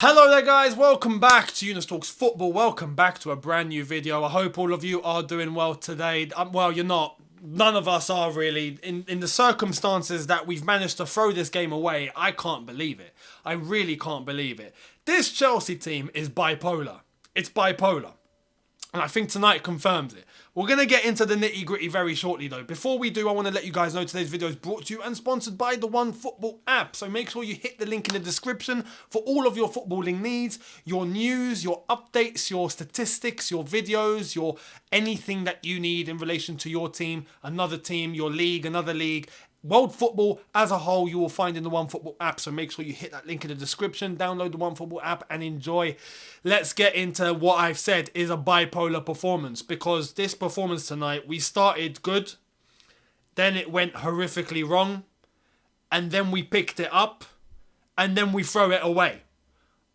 Hello there guys, welcome back to Younes Talks Football, welcome back to a brand new video. I hope all of you are doing well today. Well, you're not. None of us are really. In the circumstances that we've managed to throw this game away, I can't believe it. I really can't believe it. This Chelsea team is bipolar. It's bipolar. And I think tonight confirms it. We're going to get into the nitty gritty very shortly though. Before we do, I want to let you guys know today's video is brought to you and sponsored by the OneFootball app. So make sure you hit the link in the description for all of your footballing needs, your news, your updates, your statistics, your videos, your anything that you need in relation to your team, another team, your league, another league. World football as a whole you will find in the OneFootball app, so make sure you hit that link in the description, download the OneFootball app and enjoy. Let's get into what I've said is a bipolar performance, because this performance tonight, we started good, then it went horrifically wrong, and then we picked it up, and then we throw it away.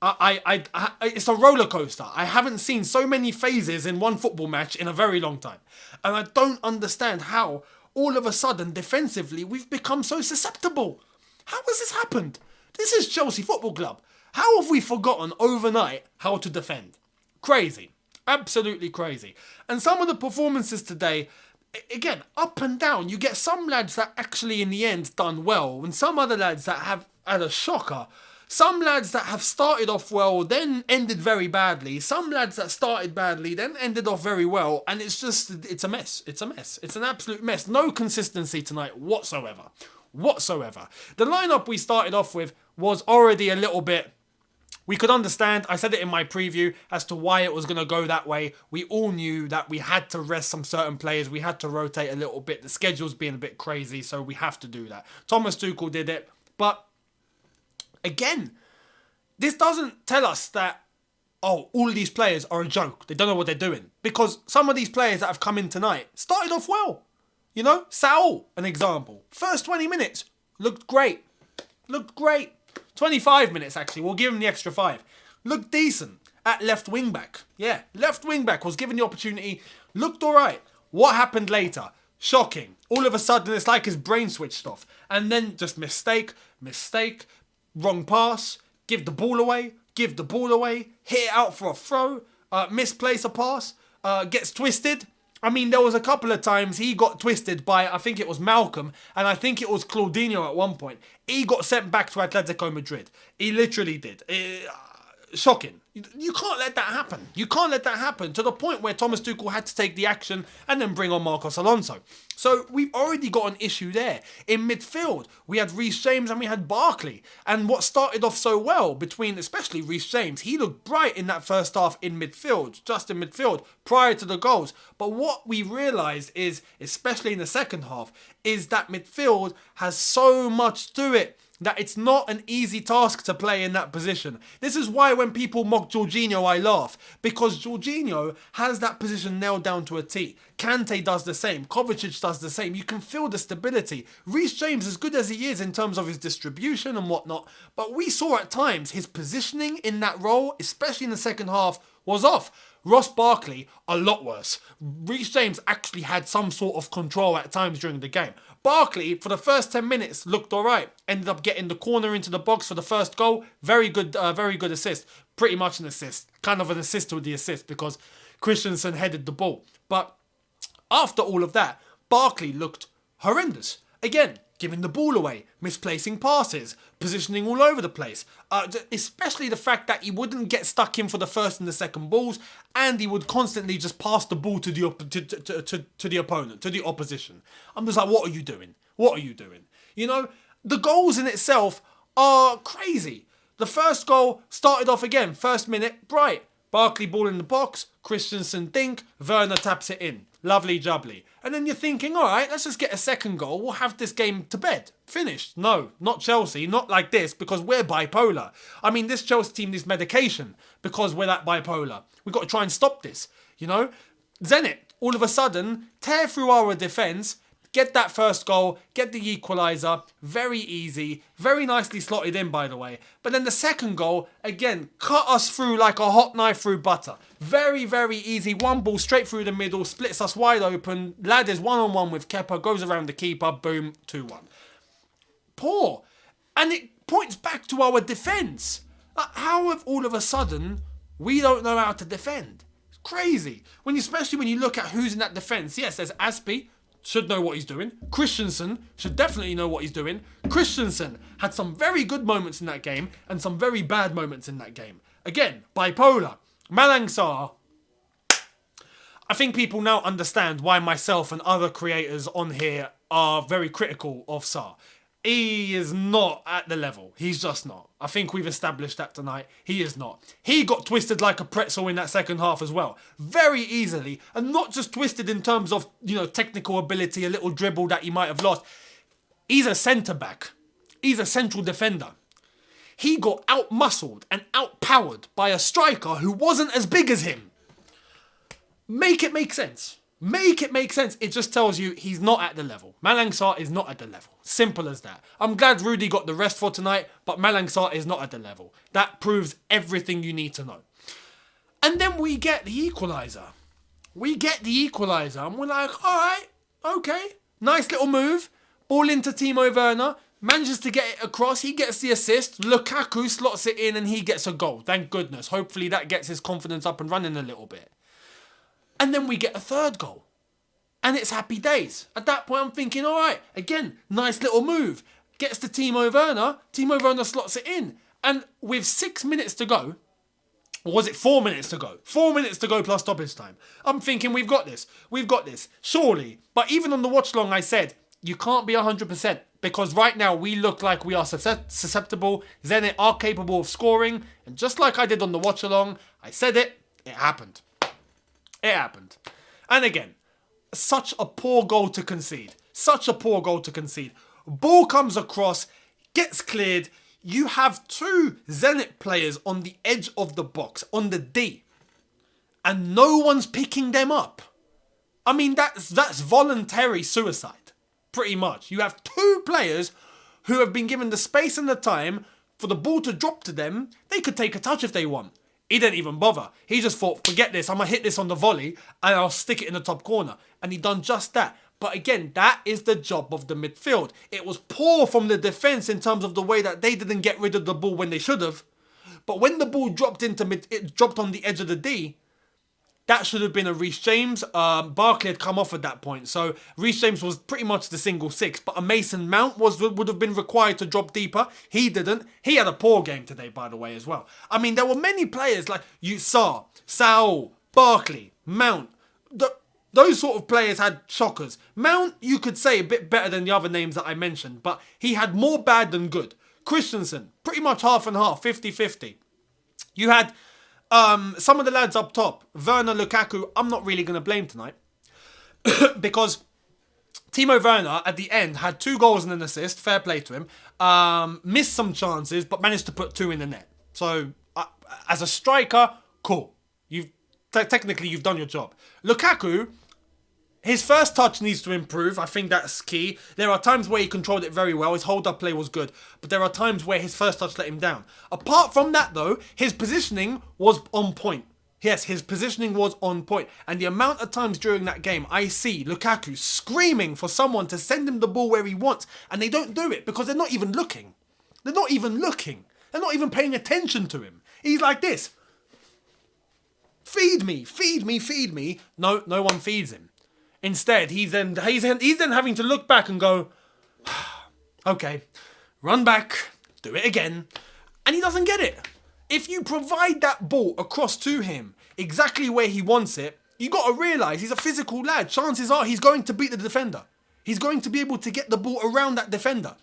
It's a roller coaster. I haven't seen so many phases in one football match in a very long time, and I don't understand how all of a sudden, defensively, we've become so susceptible. How has this happened? This is Chelsea Football Club. How have we forgotten overnight how to defend? Crazy. Absolutely crazy. And some of the performances today, again, up and down. You get some lads that actually in the end done well, and some other lads that have had a shocker. Some lads that have started off well, then ended very badly. Some lads that started badly, then ended off very well. And it's a mess. It's a mess. It's an absolute mess. No consistency tonight whatsoever. Whatsoever. The lineup we started off with was already a little bit... We could understand, I said it in my preview, as to why it was going to go that way. We all knew that we had to rest some certain players. We had to rotate a little bit. The schedule's being a bit crazy, so we have to do that. Thomas Tuchel did it, but... Again, this doesn't tell us that, oh, all of these players are a joke. They don't know what they're doing. Because some of these players that have come in tonight started off well. You know, Saul, an example. First 20 minutes, looked great. Looked great. 25 minutes, actually. We'll give him the extra 5. Looked decent at left wing back. Yeah, left wing back was given the opportunity. Looked all right. What happened later? Shocking. All of a sudden, it's like his brain switched off. And then just mistake, wrong pass, give the ball away, hit it out for a throw, misplace a pass, gets twisted. I mean, there was a couple of times he got twisted by, I think it was Malcolm, and I think it was Claudinho at one point. He got sent back to Atletico Madrid. He literally did. Shocking. You can't let that happen. You can't let that happen to the point where Thomas Tuchel had to take the action and then bring on Marcos Alonso. So we've already got an issue there. In midfield, we had Reece James and we had Barkley. And what started off so well between, especially Reece James, he looked bright in that first half in midfield, just in midfield, prior to the goals. But what we realised is, especially in the second half, is that midfield has so much to it that it's not an easy task to play in that position. This is why when people mock Jorginho, I laugh. Because Jorginho has that position nailed down to a T. Kante does the same. Kovacic does the same. You can feel the stability. Reece James, as good as he is in terms of his distribution and whatnot, but we saw at times his positioning in that role, especially in the second half, was off. Ross Barkley, a lot worse. Reece James actually had some sort of control at times during the game. Barkley, for the first 10 minutes, looked alright. Ended up getting the corner into the box for the first goal. Very good assist. Pretty much an assist. Kind of an assist with the assist because Christensen headed the ball. But after all of that, Barkley looked horrendous. Again, giving the ball away, misplacing passes, positioning all over the place. Especially the fact that he wouldn't get stuck in for the first and the second balls, and he would constantly just pass the ball to the opponent, to the opposition. I'm just like, what are you doing? What are you doing? You know, the goals in itself are crazy. The first goal started off again, first minute, bright. Barkley ball in the box, Christensen dink, Werner taps it in. Lovely jubbly. And then you're thinking, all right, let's just get a second goal. We'll have this game to bed. Finished. No, not Chelsea. Not like this, because we're bipolar. I mean, this Chelsea team needs medication because we're that bipolar. We've got to try and stop this, you know? Zenit, all of a sudden, tear through our defence, get that first goal, get the equaliser, very easy, very nicely slotted in, by the way. But then the second goal, again, cut us through like a hot knife through butter. Very, very easy. One ball straight through the middle, splits us wide open. Lad is one-on-one with Kepa, goes around the keeper, boom, 2-1. Poor. And it points back to our defence. How have all of a sudden we don't know how to defend? It's crazy. Especially when you look at who's in that defence. Yes, there's Aspie, should know what he's doing. Christensen should definitely know what he's doing. Christensen had some very good moments in that game and some very bad moments in that game. Again, Bipolar. Malang Sarr. I think people now understand why myself and other creators on here are very critical of Sarr. He is not at the level. He's just not. I think we've established that tonight. He is not. He got twisted like a pretzel in that second half as well. Very easily. And not just twisted in terms of, technical ability, a little dribble that he might have lost. He's a centre-back. He's a central defender. He got out-muscled and out-powered by a striker who wasn't as big as him. Make it make sense. Make it make sense. It just tells you he's not at the level. Malang Sarr is not at the level. Simple as that. I'm glad Rudy got the rest for tonight, but Malang Sarr is not at the level. That proves everything you need to know. And then we get the equaliser. And we're like, all right, okay. Nice little move. Ball into Timo Werner. Manages to get it across. He gets the assist. Lukaku slots it in and he gets a goal. Thank goodness. Hopefully that gets his confidence up and running a little bit. And then we get a third goal. And it's happy days. At that point, I'm thinking, all right, again, nice little move. Gets to Timo Werner. Timo Werner slots it in. And with 6 minutes to go, or was it 4 minutes to go? 4 minutes to go plus stoppage time. I'm thinking, we've got this. Surely. But even on the watch long, I said, you can't be 100%. Because right now, we look like we are susceptible. Zenit are capable of scoring. And just like I did on the watch along, I said it happened. It happened. And again, such a poor goal to concede. Ball comes across, gets cleared. You have two Zenit players on the edge of the box, on the D. And no one's picking them up. I mean, that's voluntary suicide. Pretty much. You have two players who have been given the space and the time for the ball to drop to them. They could take a touch if they want. He didn't even bother. He just thought, forget this, I'm going to hit this on the volley and I'll stick it in the top corner. And he done just that. But again, that is the job of the midfield. It was poor from the defence in terms of the way that they didn't get rid of the ball when they should have. But when the ball dropped it dropped on the edge of the D, that should have been a Reece James. Barkley had come off at that point. So Reece James was pretty much the single six. But a Mason Mount would have been required to drop deeper. He didn't. He had a poor game today, by the way, as well. I mean, there were many players like you saw, Saul, Barkley, Mount. Those sort of players had shockers. Mount, you could say, a bit better than the other names that I mentioned. But he had more bad than good. Christensen, pretty much half and half, 50-50. You had some of the lads up top, Werner, Lukaku, I'm not really going to blame tonight. Because Timo Werner, at the end, had 2 goals and an assist, fair play to him. Missed some chances, but managed to put 2 in the net. So, as a striker, cool. Technically, you've done your job. Lukaku, his first touch needs to improve. I think that's key. There are times where he controlled it very well. His hold-up play was good. But there are times where his first touch let him down. Apart from that, though, his positioning was on point. Yes, his positioning was on point. And the amount of times during that game I see Lukaku screaming for someone to send him the ball where he wants. And they don't do it because they're not even looking. They're not even paying attention to him. He's like this. Feed me, feed me, feed me. No one feeds him. Instead, he's then having to look back and go, okay, run back, do it again. And he doesn't get it. If you provide that ball across to him exactly where he wants it, you got to realise he's a physical lad. Chances are he's going to beat the defender. He's going to be able to get the ball around that defender.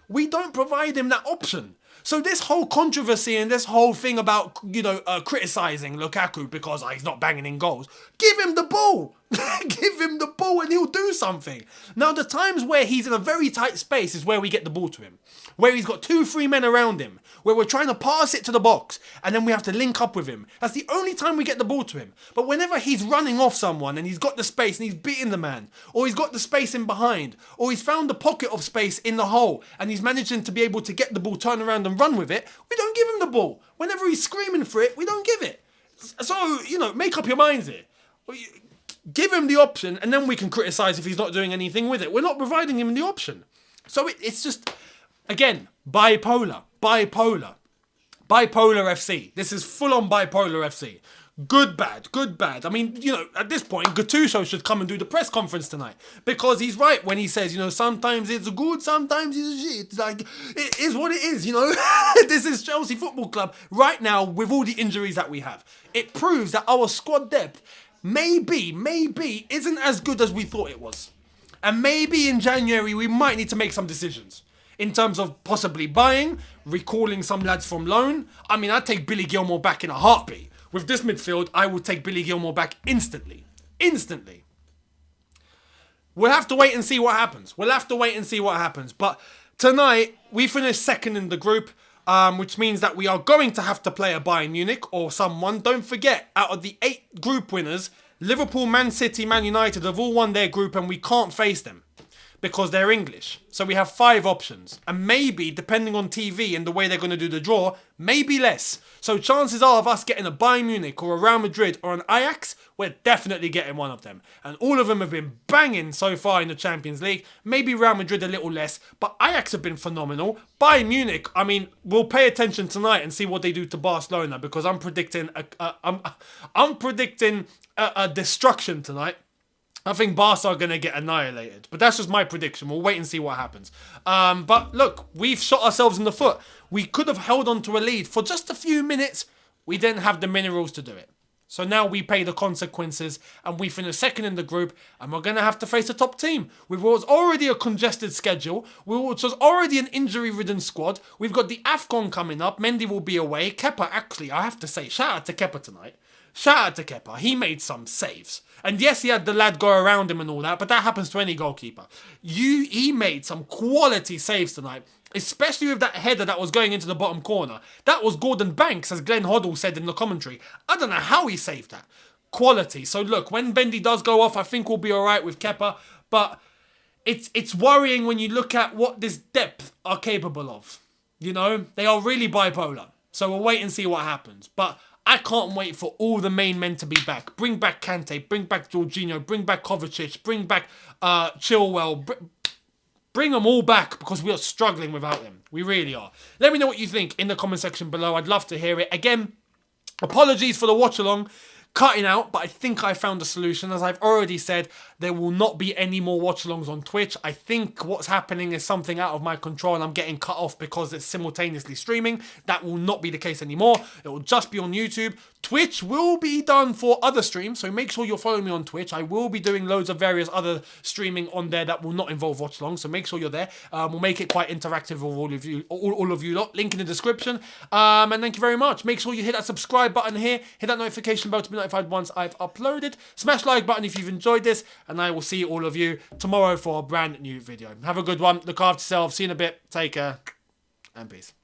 We don't provide him that option. So this whole controversy and this whole thing about, criticising Lukaku because he's not banging in goals, give him the ball. Give him the ball and he'll do something. Now, the times where he's in a very tight space is where we get the ball to him. Where he's got 2-3 men around him. Where we're trying to pass it to the box and then we have to link up with him. That's the only time we get the ball to him. But whenever he's running off someone and he's got the space and he's beating the man, or he's got the space in behind, or he's found the pocket of space in the hole and he's managing to be able to get the ball, turn around and run with it, we don't give him the ball. Whenever he's screaming for it, we don't give it. So, make up your minds here. Give him the option and then we can criticise if he's not doing anything with it. We're not providing him the option. So it's just, again, bipolar. Bipolar FC. This is full-on Bipolar FC. Good, bad, good, bad. I mean, at this point, Gattuso should come and do the press conference tonight. Because he's right when he says, sometimes it's good, sometimes it's shit. Like, it is what it is, This is Chelsea Football Club right now with all the injuries that we have. It proves that our squad depth maybe isn't as good as we thought it was. And maybe in January we might need to make some decisions. In terms of possibly buying, recalling some lads from loan. I mean, I'd take Billy Gilmore back in a heartbeat. With this midfield, I would take Billy Gilmore back instantly. Instantly. We'll have to wait and see what happens. But tonight, we finished second in the group, which means that we are going to have to play a Bayern Munich or someone. Don't forget, out of the 8 group winners, Liverpool, Man City, Man United have all won their group and we can't face them. Because they're English. So we have 5 options. And maybe, depending on TV and the way they're going to do the draw, maybe less. So chances are of us getting a Bayern Munich or a Real Madrid or an Ajax, we're definitely getting one of them. And all of them have been banging so far in the Champions League. Maybe Real Madrid a little less, but Ajax have been phenomenal. Bayern Munich, I mean, we'll pay attention tonight and see what they do to Barcelona because I'm predicting a destruction tonight. I think Barca are going to get annihilated. But that's just my prediction. We'll wait and see what happens. But look, we've shot ourselves in the foot. We could have held on to a lead for just a few minutes. We didn't have the minerals to do it. So now we pay the consequences and we finish second in the group and we're going to have to face a top team. With what was already a congested schedule, which was already an injury-ridden squad. We've got the AFCON coming up. Mendy will be away. Kepa, actually, I have to say, shout out to Kepa tonight. Shout out to Kepa. He made some saves. And yes, he had the lad go around him and all that, but that happens to any goalkeeper. He made some quality saves tonight, especially with that header that was going into the bottom corner. That was Gordon Banks, as Glenn Hoddle said in the commentary. I don't know how he saved that. Quality. So look, when Bendy does go off, I think we'll be all right with Kepa. But it's worrying when you look at what this depth are capable of. They are really bipolar. So we'll wait and see what happens. But I can't wait for all the main men to be back. Bring back Kante, bring back Jorginho, bring back Kovacic, bring back Chilwell. Bring them all back because we are struggling without them. We really are. Let me know what you think in the comment section below. I'd love to hear it. Again, apologies for the watch along cutting out, but I think I found a solution. As I've already said, there will not be any more watch-alongs on Twitch. I think what's happening is something out of my control and I'm getting cut off because it's simultaneously streaming. That will not be the case anymore. It will just be on YouTube. Twitch will be done for other streams, so make sure you're following me on Twitch. I will be doing loads of various other streaming on there that will not involve watch-alongs, so make sure you're there. We'll make it quite interactive with all of you lot. Link in the description. And thank you very much. Make sure you hit that subscribe button here. Hit that notification bell to be notified once I've uploaded. Smash the like button if you've enjoyed this, and I will see all of you tomorrow for a brand new video. Have a good one. Look after yourself. See you in a bit. Take care, and peace.